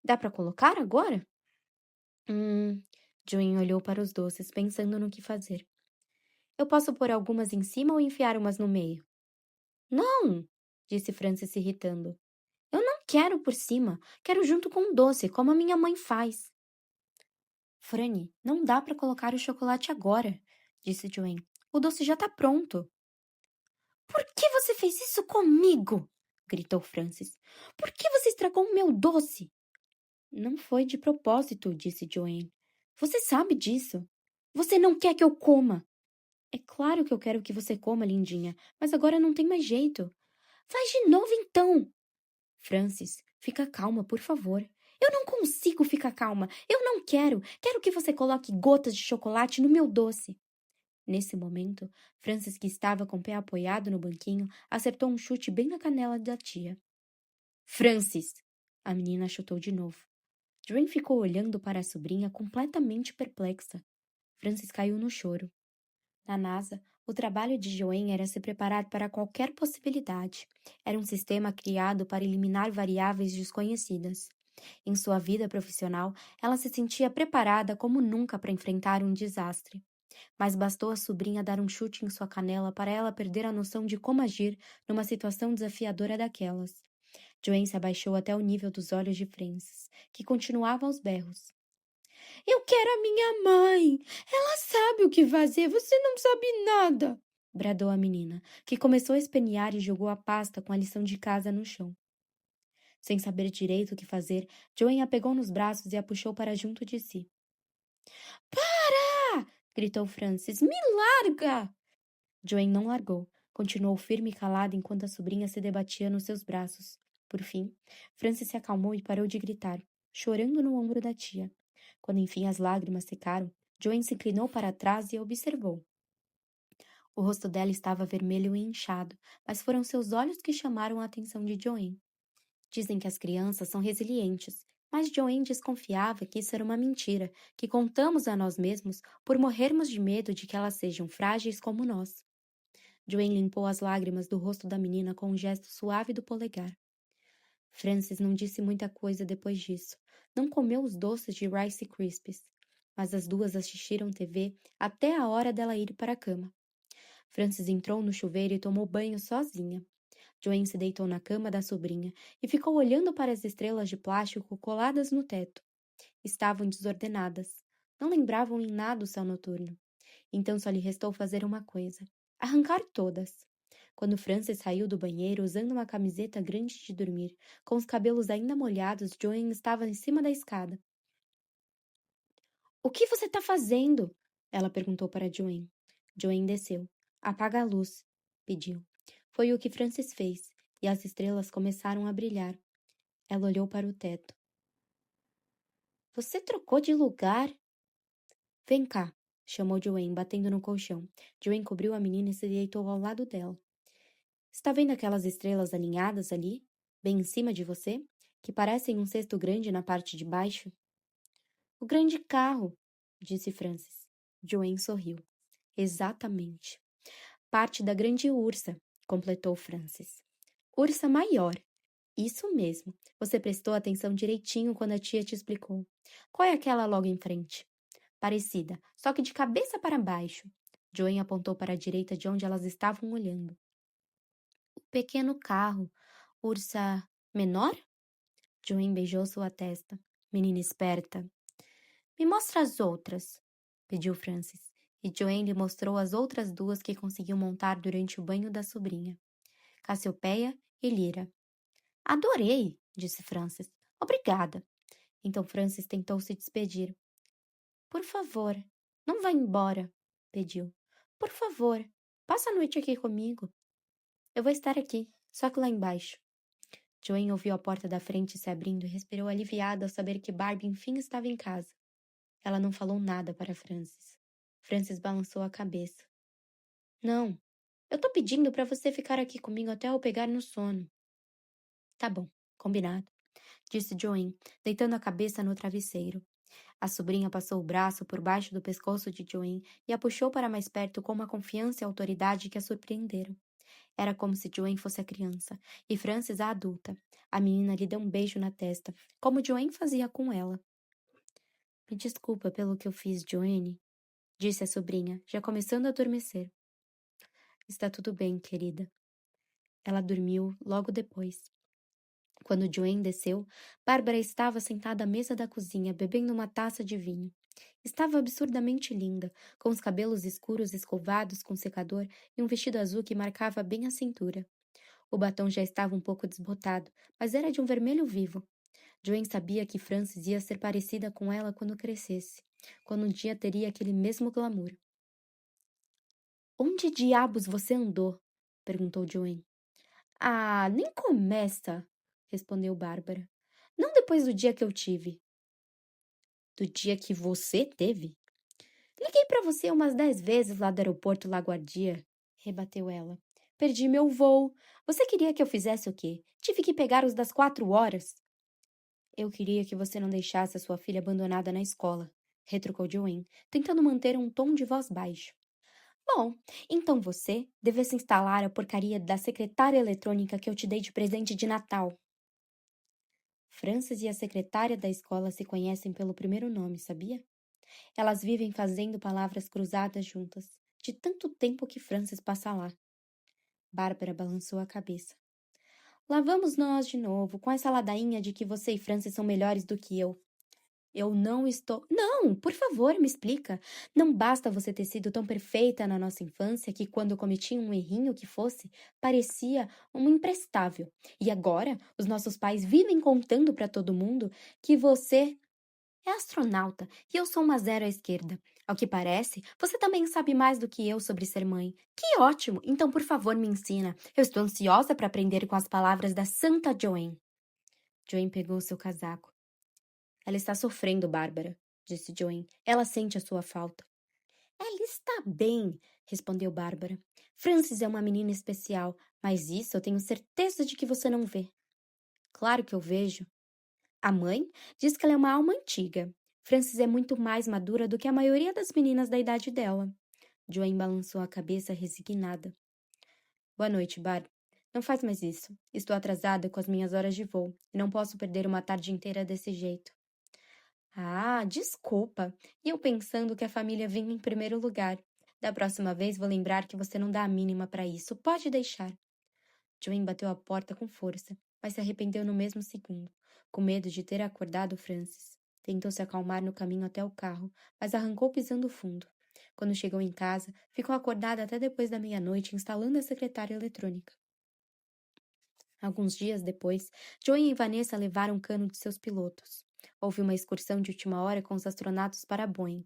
Dá para colocar agora? Joanne olhou para os doces, pensando no que fazer. Eu posso pôr algumas em cima ou enfiar umas no meio? Não, disse Frances se irritando. Eu não quero por cima, quero junto com o doce, como a minha mãe faz. Franny, não dá para colocar o chocolate agora, disse Joanne. O doce já está pronto. Por que você fez isso comigo? Gritou Frances. Por que você estragou o meu doce? Não foi de propósito, disse Joanne. Você sabe disso. Você não quer que eu coma. É claro que eu quero que você coma, lindinha, mas agora não tem mais jeito. Faz de novo então. Frances, fica calma, por favor. Eu não consigo ficar calma. Eu não quero. Quero que você coloque gotas de chocolate no meu doce. Nesse momento, Frances, que estava com o pé apoiado no banquinho, acertou um chute bem na canela da tia. Frances! A menina chutou de novo. Joanne ficou olhando para a sobrinha completamente perplexa. Frances caiu no choro. Na NASA, o trabalho de Joanne era se preparar para qualquer possibilidade. Era um sistema criado para eliminar variáveis desconhecidas. Em sua vida profissional, ela se sentia preparada como nunca para enfrentar um desastre. Mas bastou a sobrinha dar um chute em sua canela para ela perder a noção de como agir numa situação desafiadora daquelas. Joanne se abaixou até o nível dos olhos de Frances, que continuava aos berros. Eu quero a minha mãe! Ela sabe o que fazer, você não sabe nada! Bradou a menina, que começou a espernear e jogou a pasta com a lição de casa no chão. Sem saber direito o que fazer, Joanne a pegou nos braços e a puxou para junto de si. Para! Gritou Frances. Me larga! Joanne não largou. Continuou firme e calada enquanto a sobrinha se debatia nos seus braços. Por fim, Frances se acalmou e parou de gritar, chorando no ombro da tia. Quando enfim as lágrimas secaram, Joanne se inclinou para trás e a observou. O rosto dela estava vermelho e inchado, mas foram seus olhos que chamaram a atenção de Joanne. Dizem que as crianças são resilientes, mas Joanne desconfiava que isso era uma mentira, que contamos a nós mesmos por morrermos de medo de que elas sejam frágeis como nós. Joanne limpou as lágrimas do rosto da menina com um gesto suave do polegar. Frances não disse muita coisa depois disso. Não comeu os doces de Rice Krispies, mas as duas assistiram TV até a hora dela ir para a cama. Frances entrou no chuveiro e tomou banho sozinha. Joanne se deitou na cama da sobrinha e ficou olhando para as estrelas de plástico coladas no teto. Estavam desordenadas. Não lembravam em nada o céu noturno. Então só lhe restou fazer uma coisa: arrancar todas. Quando Frances saiu do banheiro usando uma camiseta grande de dormir, com os cabelos ainda molhados, Joanne estava em cima da escada. O que você está fazendo? Ela perguntou para Joanne. Joanne desceu. Apaga a luz, pediu. Foi o que Frances fez, e as estrelas começaram a brilhar. Ela olhou para o teto. Você trocou de lugar? Vem cá, chamou Joanne, batendo no colchão. Joanne cobriu a menina e se deitou ao lado dela. Está vendo aquelas estrelas alinhadas ali, bem em cima de você, que parecem um cesto grande na parte de baixo? O grande carro, disse Frances. Joanne sorriu. Exatamente. Parte da grande ursa, completou Frances. Ursa maior. Isso mesmo. Você prestou atenção direitinho quando a tia te explicou. Qual é aquela logo em frente? Parecida, só que de cabeça para baixo. Joanne apontou para a direita de onde elas estavam olhando. O pequeno carro. Ursa menor? Joanne beijou sua testa. Menina esperta. Me mostra as outras, pediu Frances, e Joanne lhe mostrou as outras duas que conseguiu montar durante o banho da sobrinha. Cassiopeia e Lyra. Adorei, disse Frances. Obrigada. Então Frances tentou se despedir. Por favor, não vá embora, pediu. Por favor, passa a noite aqui comigo. Eu vou estar aqui, só que lá embaixo. Joanne ouviu a porta da frente se abrindo e respirou aliviada ao saber que Barbie enfim estava em casa. Ela não falou nada para Frances. Frances balançou a cabeça. Não, eu tô pedindo para você ficar aqui comigo até eu pegar no sono. Tá bom, combinado, disse Joanne, deitando a cabeça no travesseiro. A sobrinha passou o braço por baixo do pescoço de Joanne e a puxou para mais perto com uma confiança e autoridade que a surpreenderam. Era como se Joanne fosse a criança e Frances a adulta. A menina lhe deu um beijo na testa, como Joanne fazia com ela. Me desculpa pelo que eu fiz, Joanne, disse a sobrinha, já começando a adormecer. Está tudo bem, querida. Ela dormiu logo depois. Quando Joanne desceu, Bárbara estava sentada à mesa da cozinha, bebendo uma taça de vinho. Estava absurdamente linda, com os cabelos escuros escovados com secador e um vestido azul que marcava bem a cintura. O batom já estava um pouco desbotado, mas era de um vermelho vivo. Joanne sabia que Frances ia ser parecida com ela quando crescesse, quando um dia teria aquele mesmo glamour. Onde diabos você andou? Perguntou Joanne. Ah, nem começa, respondeu Bárbara. Não depois do dia que eu tive. Do dia que você teve? Liguei para você umas 10 vezes lá do aeroporto Laguardia, rebateu ela. Perdi meu voo. Você queria que eu fizesse o quê? Tive que pegar os das 4 horas. Eu queria que você não deixasse a sua filha abandonada na escola, retrucou Joanne, tentando manter um tom de voz baixo. Bom, então você devesse instalar a porcaria da secretária eletrônica que eu te dei de presente de Natal. Frances e a secretária da escola se conhecem pelo primeiro nome, sabia? Elas vivem fazendo palavras cruzadas juntas, de tanto tempo que Frances passa lá. Bárbara balançou a cabeça. Lá vamos nós de novo, com essa ladainha de que você e Frances são melhores do que eu. Eu não estou. Não, por favor, me explica. Não basta você ter sido tão perfeita na nossa infância que, quando cometi um errinho que fosse, parecia um imprestável. E agora, os nossos pais vivem contando para todo mundo que você é astronauta e eu sou uma zero à esquerda. Ao que parece, você também sabe mais do que eu sobre ser mãe. Que ótimo! Então, por favor, me ensina. Eu estou ansiosa para aprender com as palavras da Santa Joanne. Joanne pegou seu casaco. Ela está sofrendo, Bárbara, disse Joanne. Ela sente a sua falta. Ela está bem, respondeu Bárbara. Frances é uma menina especial, mas isso eu tenho certeza de que você não vê. Claro que eu vejo. A mãe diz que ela é uma alma antiga. Frances é muito mais madura do que a maioria das meninas da idade dela. Joanne balançou a cabeça resignada. Boa noite, Barb. Não faz mais isso. Estou atrasada com as minhas horas de voo e não posso perder uma tarde inteira desse jeito. Ah, desculpa. E eu pensando que a família vinha em primeiro lugar. Da próxima vez vou lembrar que você não dá a mínima para isso. Pode deixar. Joanne bateu a porta com força, mas se arrependeu no mesmo segundo, com medo de ter acordado Francis. Tentou se acalmar no caminho até o carro, mas arrancou pisando fundo. Quando chegou em casa, ficou acordada até depois da meia-noite instalando a secretária eletrônica. Alguns dias depois, Joanne e Vanessa levaram um cano de seus pilotos. Houve uma excursão de última hora com os astronautas para Boeing.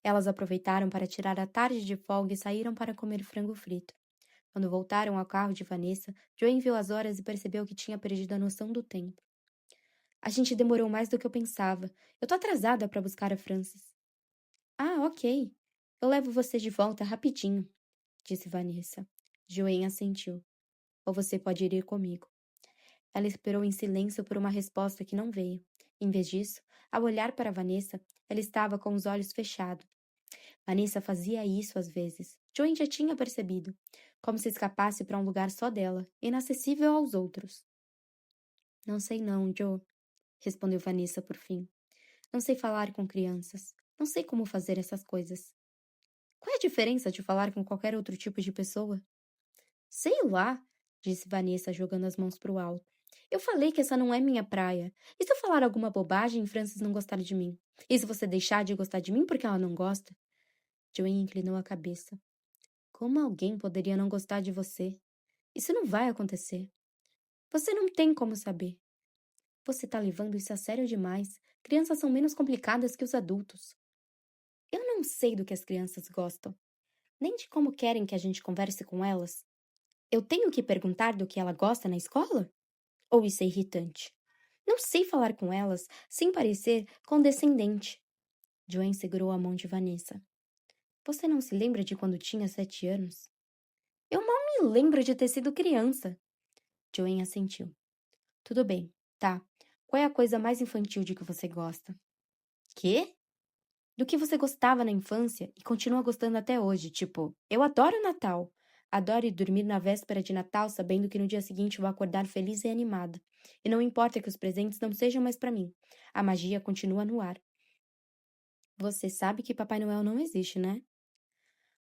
Elas aproveitaram para tirar a tarde de folga e saíram para comer frango frito. Quando voltaram ao carro de Vanessa, Joanne viu as horas e percebeu que tinha perdido a noção do tempo. A gente demorou mais do que eu pensava. Eu tô atrasada para buscar a Frances. Ah, ok. Eu levo você de volta rapidinho, disse Vanessa. Joanne assentiu. Ou você pode ir comigo. Ela esperou em silêncio por uma resposta que não veio. Em vez disso, ao olhar para Vanessa, ela estava com os olhos fechados. Vanessa fazia isso às vezes. Joanne já tinha percebido. Como se escapasse para um lugar só dela, inacessível aos outros. Não sei não, Joe, respondeu Vanessa por fim. Não sei falar com crianças. Não sei como fazer essas coisas. Qual é a diferença de falar com qualquer outro tipo de pessoa? Sei lá, disse Vanessa jogando as mãos para o alto. Eu falei que essa não é minha praia. E se eu falar alguma bobagem e Frances não gostar de mim? E se você deixar de gostar de mim porque ela não gosta? Joanne inclinou a cabeça. Como alguém poderia não gostar de você? Isso não vai acontecer. Você não tem como saber. Você está levando isso a sério demais. Crianças são menos complicadas que os adultos. Eu não sei do que as crianças gostam, nem de como querem que a gente converse com elas. Eu tenho que perguntar do que ela gosta na escola? Ou isso é irritante? Não sei falar com elas sem parecer condescendente. Joanne segurou a mão de Vanessa. Você não se lembra de quando tinha 7 anos? Eu mal me lembro de ter sido criança. Joanne assentiu. Tudo bem, tá. Qual é a coisa mais infantil de que você gosta? Quê? Do que você gostava na infância e continua gostando até hoje, tipo, eu adoro Natal. Adoro ir dormir na véspera de Natal sabendo que no dia seguinte vou acordar feliz e animada. E não importa que os presentes não sejam mais para mim. A magia continua no ar. Você sabe que Papai Noel não existe, né?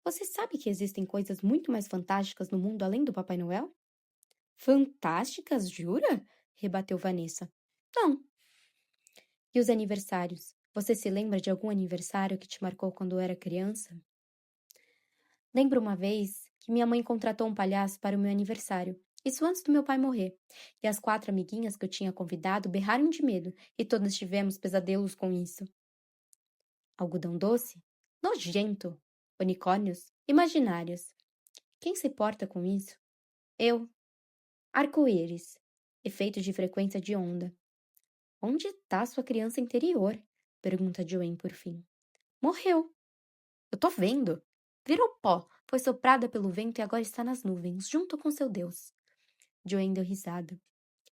Você sabe que existem coisas muito mais fantásticas no mundo além do Papai Noel? Fantásticas, jura? Rebateu Vanessa. Não. E os aniversários? Você se lembra de algum aniversário que te marcou quando era criança? Lembro uma vez que minha mãe contratou um palhaço para o meu aniversário. Isso antes do meu pai morrer. E as 4 amiguinhas que eu tinha convidado berraram de medo, e todas tivemos pesadelos com isso. Algodão doce? Nojento! Unicórnios? Imaginários. Quem se porta com isso? Eu. Arco-íris. Efeito de frequência de onda. Onde está sua criança interior? Pergunta Joanne por fim. Morreu. Eu tô vendo. Virou pó, foi soprada pelo vento e agora está nas nuvens, junto com seu Deus. Joanne deu risada.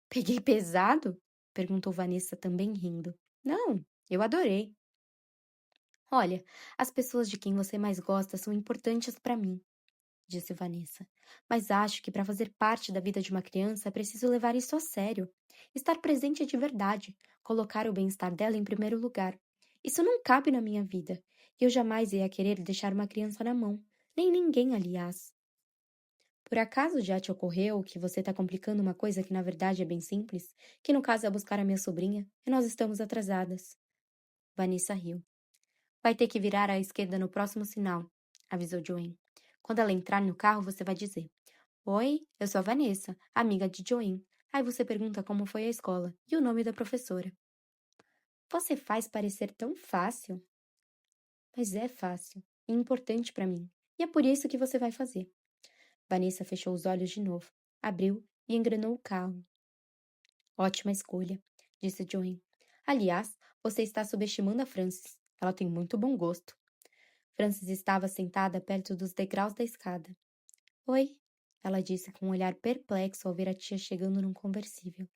Peguei pesado? Perguntou Vanessa, também rindo. Não, eu adorei. Olha, as pessoas de quem você mais gosta são importantes para mim, disse Vanessa. Mas acho que para fazer parte da vida de uma criança é preciso levar isso a sério. Estar presente de verdade, colocar o bem-estar dela em primeiro lugar. Isso não cabe na minha vida. E eu jamais ia querer deixar uma criança na mão. Nem ninguém, aliás. Por acaso já te ocorreu que você está complicando uma coisa que na verdade é bem simples? Que no caso é buscar a minha sobrinha e nós estamos atrasadas. Vanessa riu. Vai ter que virar à esquerda no próximo sinal, avisou Joanne. Quando ela entrar no carro, você vai dizer: Oi, eu sou a Vanessa, amiga de Joanne. Aí você pergunta como foi a escola e o nome da professora. Você faz parecer tão fácil. Mas é fácil e importante para mim. E é por isso que você vai fazer. Vanessa fechou os olhos de novo, abriu e engrenou o carro. Ótima escolha, disse Joanne. Aliás, você está subestimando a Frances. Ela tem muito bom gosto. Frances estava sentada perto dos degraus da escada. Oi, ela disse com um olhar perplexo ao ver a tia chegando num conversível.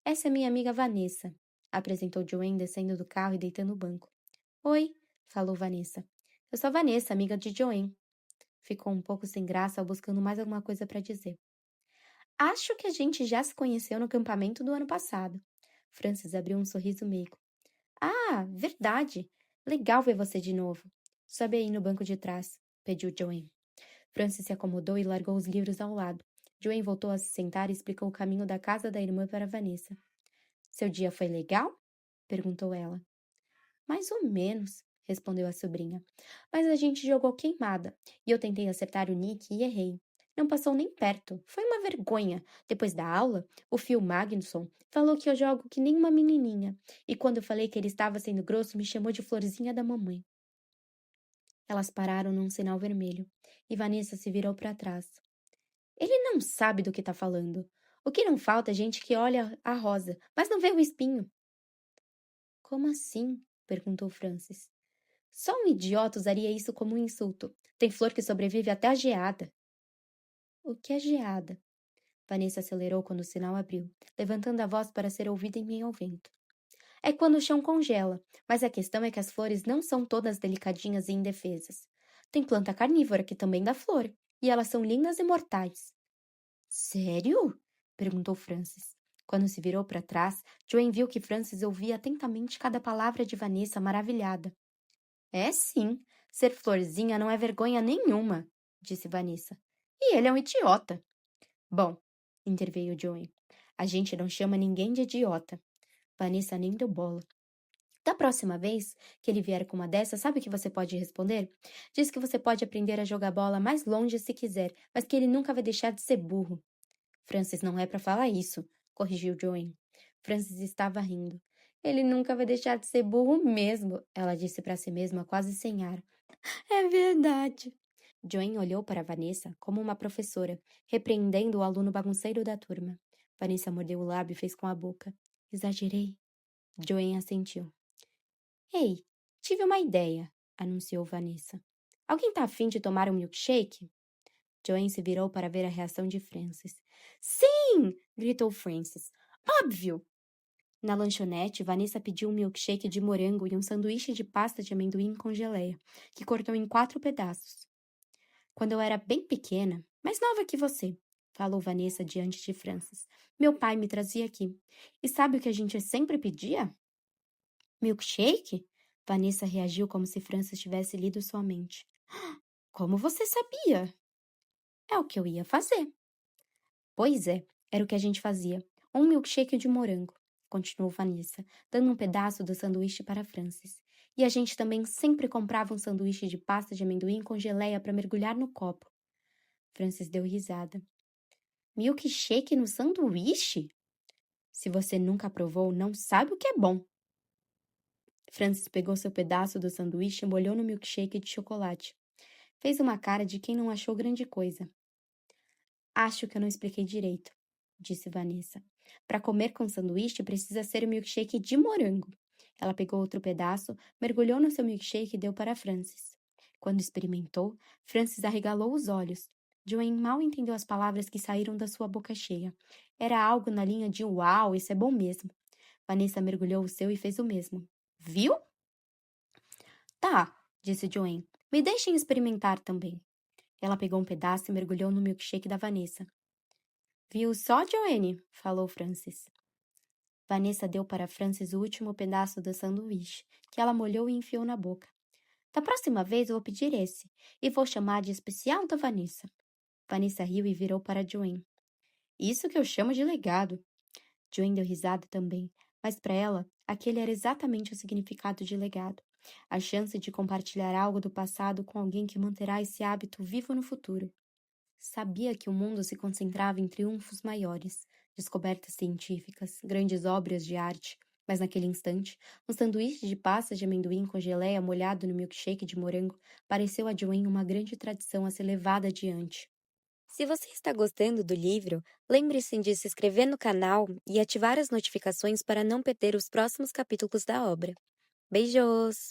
Essa é minha amiga Vanessa, apresentou Joanne descendo do carro e deitando no banco. Oi, falou Vanessa. Eu sou a Vanessa, amiga de Joanne. Ficou um pouco sem graça, buscando mais alguma coisa para dizer. Acho que a gente já se conheceu no acampamento do ano passado. Frances abriu um sorriso meigo. Ah, verdade! Legal ver você de novo. Sobe aí no banco de trás, pediu Joanne. Frances se acomodou e largou os livros ao lado. Joanne voltou a se sentar e explicou o caminho da casa da irmã para Vanessa. Seu dia foi legal? Perguntou ela. Mais ou menos, respondeu a sobrinha. Mas a gente jogou queimada e eu tentei acertar o Nick e errei. Não passou nem perto. Foi uma vergonha. Depois da aula, o Phil Magnusson falou que eu jogo que nem uma menininha. E quando eu falei que ele estava sendo grosso, me chamou de florzinha da mamãe. Elas pararam num sinal vermelho e Vanessa se virou para trás. Ele não sabe do que está falando. O que não falta é gente que olha a rosa, mas não vê o espinho. Como assim? Perguntou Francis. Só um idiota usaria isso como um insulto. Tem flor que sobrevive até a geada. O que é geada? Vanessa acelerou quando o sinal abriu, levantando a voz para ser ouvida em meio ao vento. É quando o chão congela, mas a questão é que as flores não são todas delicadinhas e indefesas. Tem planta carnívora que também dá flor, e elas são lindas e mortais. Sério? Perguntou Francis. Quando se virou para trás, Joanne viu que Francis ouvia atentamente cada palavra de Vanessa, maravilhada. É sim, ser florzinha não é vergonha nenhuma, disse Vanessa. E ele é um idiota. Bom, interveio Joanne, a gente não chama ninguém de idiota. Vanessa nem deu bola. Da próxima vez que ele vier com uma dessas, sabe o que você pode responder? Diz que você pode aprender a jogar bola mais longe se quiser, mas que ele nunca vai deixar de ser burro. Francis não é para falar isso, corrigiu Joanne. Francis estava rindo. Ele nunca vai deixar de ser burro mesmo, ela disse para si mesma, quase sem ar. É verdade. Joanne olhou para Vanessa como uma professora, repreendendo o aluno bagunceiro da turma. Vanessa mordeu o lábio e fez com a boca. Exagerei. Joanne assentiu. Ei, tive uma ideia, anunciou Vanessa. Alguém tá afim de tomar um milkshake? Joanne se virou para ver a reação de Francis. Sim! Gritou Francis. Óbvio! Na lanchonete, Vanessa pediu um milkshake de morango e um sanduíche de pasta de amendoim com geleia, que cortou em 4 pedaços. Quando eu era bem pequena, mais nova que você, falou Vanessa diante de Francis, meu pai me trazia aqui. E sabe o que a gente sempre pedia? Milkshake? Vanessa reagiu como se Francis tivesse lido sua mente. Como você sabia? É o que eu ia fazer. Pois é, era o que a gente fazia. Um milkshake de morango, continuou Vanessa, dando um pedaço do sanduíche para Francis. E a gente também sempre comprava um sanduíche de pasta de amendoim com geleia para mergulhar no copo. Francis deu risada. Milkshake no sanduíche? Se você nunca provou, não sabe o que é bom. Francis pegou seu pedaço do sanduíche e molhou no milkshake de chocolate. Fez uma cara de quem não achou grande coisa. Acho que eu não expliquei direito, disse Vanessa. Para comer com sanduíche precisa ser o milkshake de morango. Ela pegou outro pedaço, mergulhou no seu milkshake e deu para Francis. Quando experimentou, Francis arregalou os olhos. Joanne mal entendeu as palavras que saíram da sua boca cheia. Era algo na linha de uau, isso é bom mesmo. Vanessa mergulhou o seu e fez o mesmo. Viu? Tá, disse Joanne. Me deixem experimentar também. Ela pegou um pedaço e mergulhou no milkshake da Vanessa. Viu só, Joanne? Falou Francis. Vanessa deu para Francis o último pedaço do sanduíche, que ela molhou e enfiou na boca. Da próxima vez eu vou pedir esse, e vou chamar de especial da Vanessa. Vanessa riu e virou para Joanne. Isso que eu chamo de legado. Joanne deu risada também, mas para ela, aquele era exatamente o significado de legado. A chance de compartilhar algo do passado com alguém que manterá esse hábito vivo no futuro. Sabia que o mundo se concentrava em triunfos maiores, descobertas científicas, grandes obras de arte, mas naquele instante, um sanduíche de pasta de amendoim com geleia molhado no milkshake de morango pareceu a Joanne uma grande tradição a ser levada adiante. Se você está gostando do livro, lembre-se de se inscrever no canal e ativar as notificações para não perder os próximos capítulos da obra. Beijos!